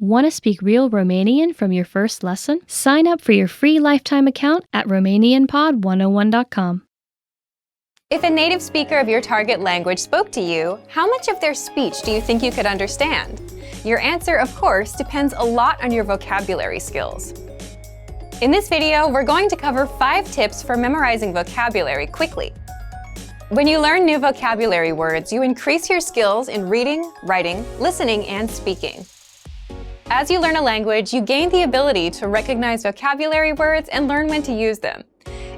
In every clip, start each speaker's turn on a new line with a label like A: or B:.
A: Want to speak real Romanian from your first lesson? Sign up for your free lifetime account at RomanianPod101.com.
B: If a native speaker of your target language spoke to you, how much of their speech do you think you could understand? Your answer, of course, depends a lot on your vocabulary skills. In this video, we're going to cover 5 tips for memorizing vocabulary quickly. When you learn new vocabulary words, you increase your skills in reading, writing, listening, and speaking. As you learn a language, you gain the ability to recognize vocabulary words and learn when to use them.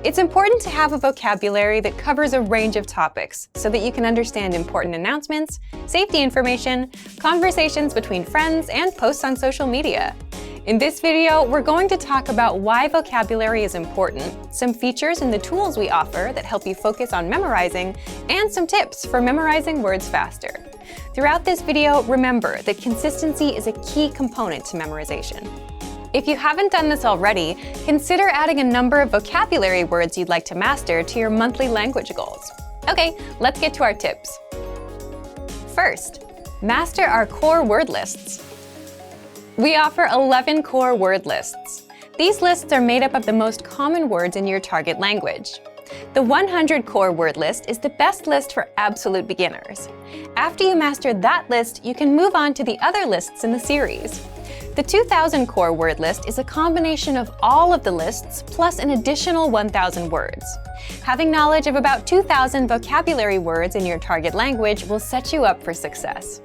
B: It's important to have a vocabulary that covers a range of topics so that you can understand important announcements, safety information, conversations between friends, and posts on social media. In this video, we're going to talk about why vocabulary is important, some features in the tools we offer that help you focus on memorizing, and some tips for memorizing words faster. Throughout this video, remember that consistency is a key component to memorization. If you haven't done this already, consider adding a number of vocabulary words you'd like to master to your monthly language goals. Okay, let's get to our tips. First, master our core word lists. We offer 11 core word lists. These lists are made up of the most common words in your target language. The 100 core word list is the best list for absolute beginners. After you master that list, you can move on to the other lists in the series. The 2000 core word list is a combination of all of the lists plus an additional 1,000 words. Having knowledge of about 2,000 vocabulary words in your target language will set you up for success.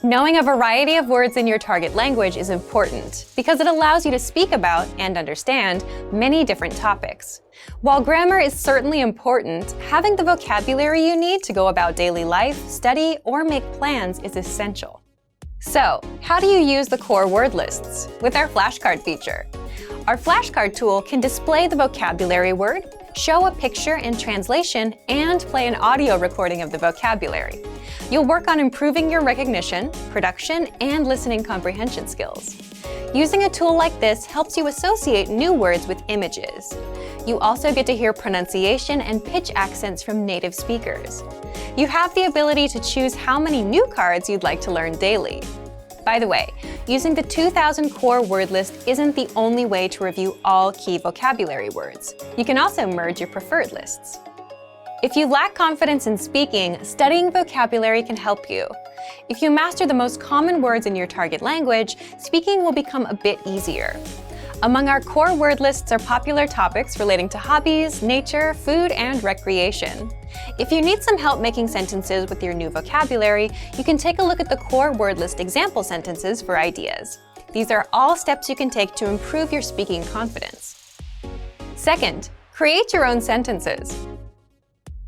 B: Knowing a variety of words in your target language is important because it allows you to speak about and understand many different topics. While grammar is certainly important, having the vocabulary you need to go about daily life, study, or make plans is essential. So, how do you use the core word lists? With our flashcard feature. Our flashcard tool can display the vocabulary word, show a picture and translation, and play an audio recording of the vocabulary. You'll work on improving your recognition, production, and listening comprehension skills. Using a tool like this helps you associate new words with images. You also get to hear pronunciation and pitch accents from native speakers. You have the ability to choose how many new cards you'd like to learn daily. By the way, using the 2000 core word list isn't the only way to review all key vocabulary words. You can also merge your preferred lists. If you lack confidence in speaking, studying vocabulary can help you. If you master the most common words in your target language, speaking will become a bit easier. Among our core word lists are popular topics relating to hobbies, nature, food, and recreation. If you need some help making sentences with your new vocabulary, you can take a look at the core word list example sentences for ideas. These are all steps you can take to improve your speaking confidence. Second, create your own sentences.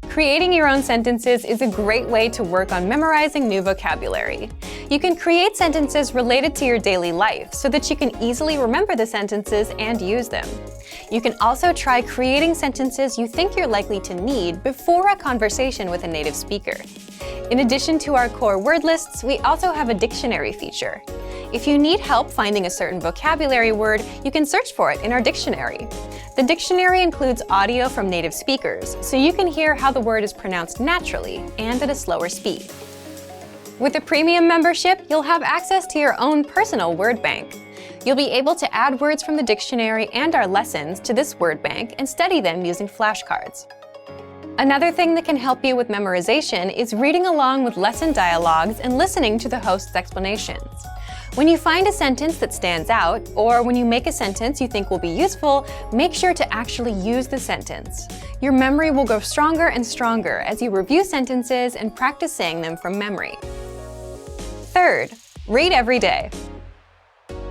B: Creating your own sentences is a great way to work on memorizing new vocabulary. You can create sentences related to your daily life so that you can easily remember the sentences and use them. You can also try creating sentences you think you're likely to need before a conversation with a native speaker. In addition to our core word lists, we also have a dictionary feature. If you need help finding a certain vocabulary word, you can search for it in our dictionary. The dictionary includes audio from native speakers, so you can hear how the word is pronounced naturally and at a slower speed. With a premium membership, you'll have access to your own personal word bank. You'll be able to add words from the dictionary and our lessons to this word bank and study them using flashcards. Another thing that can help you with memorization is reading along with lesson dialogues and listening to the host's explanations. When you find a sentence that stands out, or when you make a sentence you think will be useful, make sure to actually use the sentence. Your memory will grow stronger and stronger as you review sentences and practice saying them from memory. Third, read every day.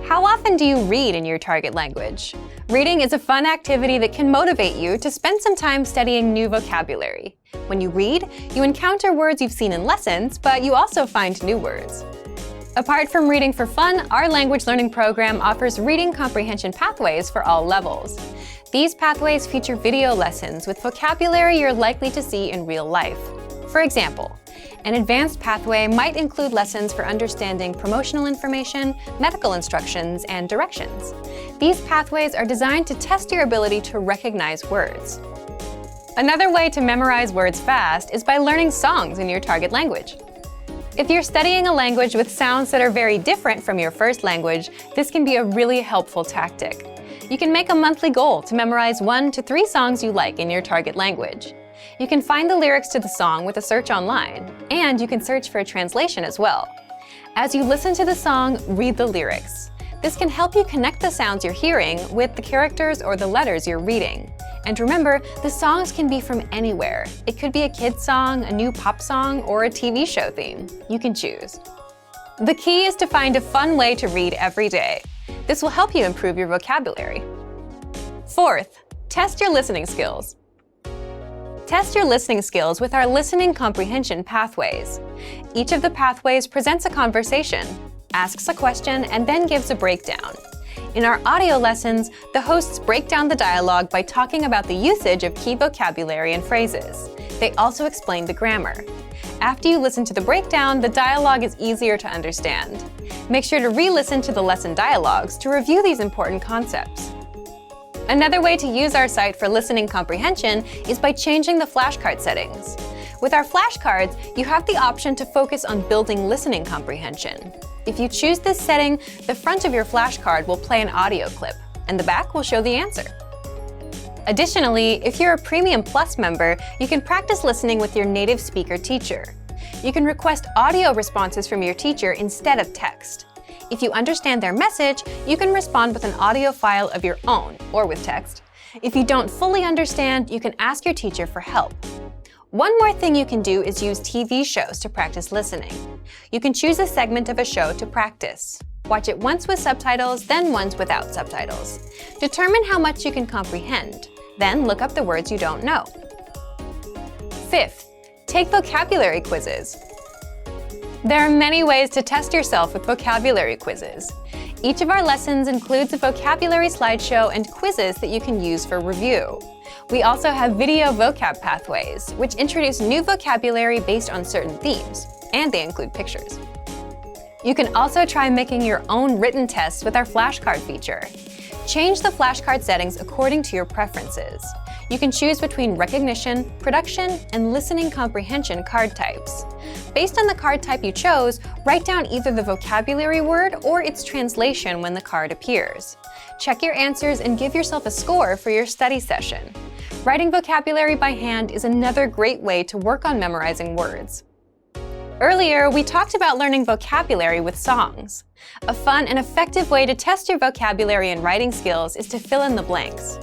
B: How often do you read in your target language? Reading is a fun activity that can motivate you to spend some time studying new vocabulary. When you read, you encounter words you've seen in lessons, but you also find new words. Apart from reading for fun, our language learning program offers reading comprehension pathways for all levels. These pathways feature video lessons with vocabulary you're likely to see in real life. For example, an advanced pathway might include lessons for understanding promotional information, medical instructions, and directions. These pathways are designed to test your ability to recognize words. Another way to memorize words fast is by learning songs in your target language. If you're studying a language with sounds that are very different from your first language, this can be a really helpful tactic. You can make a monthly goal to memorize 1 to 3 songs you like in your target language. You can find the lyrics to the song with a search online, and you can search for a translation as well. As you listen to the song, read the lyrics. This can help you connect the sounds you're hearing with the characters or the letters you're reading. And remember, the songs can be from anywhere. It could be a kid's song, a new pop song, or a TV show theme. You can choose. The key is to find a fun way to read every day. This will help you improve your vocabulary. Fourth, test your listening skills. Test your listening skills with our listening comprehension pathways. Each of the pathways presents a conversation, asks a question, and then gives a breakdown. In our audio lessons, the hosts break down the dialogue by talking about the usage of key vocabulary and phrases. They also explain the grammar. After you listen to the breakdown, the dialogue is easier to understand. Make sure to re-listen to the lesson dialogues to review these important concepts. Another way to use our site for listening comprehension is by changing the flashcard settings. With our flashcards, you have the option to focus on building listening comprehension. If you choose this setting, the front of your flashcard will play an audio clip, and the back will show the answer. Additionally, if you're a Premium Plus member, you can practice listening with your native speaker teacher. You can request audio responses from your teacher instead of text. If you understand their message, you can respond with an audio file of your own, or with text. If you don't fully understand, you can ask your teacher for help. One more thing you can do is use TV shows to practice listening. You can choose a segment of a show to practice. Watch it once with subtitles, then once without subtitles. Determine how much you can comprehend. Then look up the words you don't know. Fifth, take vocabulary quizzes. There are many ways to test yourself with vocabulary quizzes. Each of our lessons includes a vocabulary slideshow and quizzes that you can use for review. We also have video vocab pathways, which introduce new vocabulary based on certain themes, and they include pictures. You can also try making your own written tests with our flashcard feature. Change the flashcard settings according to your preferences. You can choose between recognition, production, and listening comprehension card types. Based on the card type you chose, write down either the vocabulary word or its translation when the card appears. Check your answers and give yourself a score for your study session. Writing vocabulary by hand is another great way to work on memorizing words. Earlier, we talked about learning vocabulary with songs. A fun and effective way to test your vocabulary and writing skills is to fill in the blanks.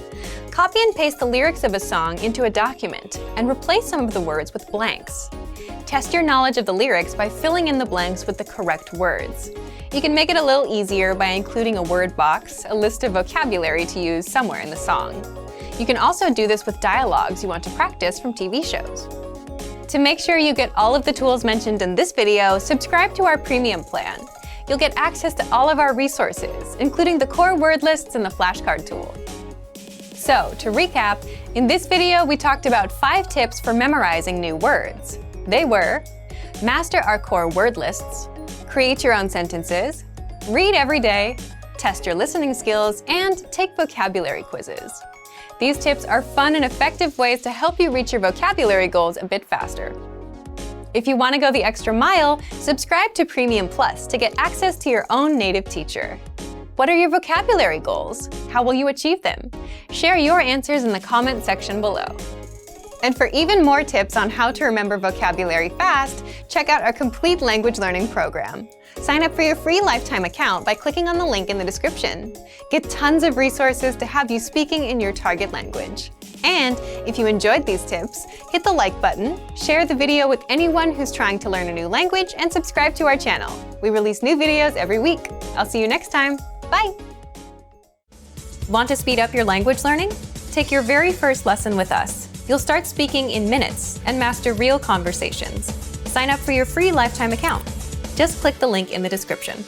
B: Copy and paste the lyrics of a song into a document and replace some of the words with blanks. Test your knowledge of the lyrics by filling in the blanks with the correct words. You can make it a little easier by including a word box, a list of vocabulary to use somewhere in the song. You can also do this with dialogues you want to practice from TV shows. To make sure you get all of the tools mentioned in this video, subscribe to our premium plan. You'll get access to all of our resources, including the core word lists and the flashcard tool. So, to recap, in this video we talked about 5 tips for memorizing new words. They were: master our core word lists, create your own sentences, read every day, test your listening skills, and take vocabulary quizzes. These tips are fun and effective ways to help you reach your vocabulary goals a bit faster. If you want to go the extra mile, subscribe to Premium Plus to get access to your own native teacher. What are your vocabulary goals? How will you achieve them? Share your answers in the comment section below. And for even more tips on how to remember vocabulary fast, check out our complete language learning program. Sign up for your free lifetime account by clicking on the link in the description. Get tons of resources to have you speaking in your target language. And if you enjoyed these tips, hit the like button, share the video with anyone who's trying to learn a new language, and subscribe to our channel. We release new videos every week. I'll see you next time. Bye! Want to speed up your language learning? Take your very first lesson with us. You'll start speaking in minutes and master real conversations. Sign up for your free lifetime account. Just click the link in the description.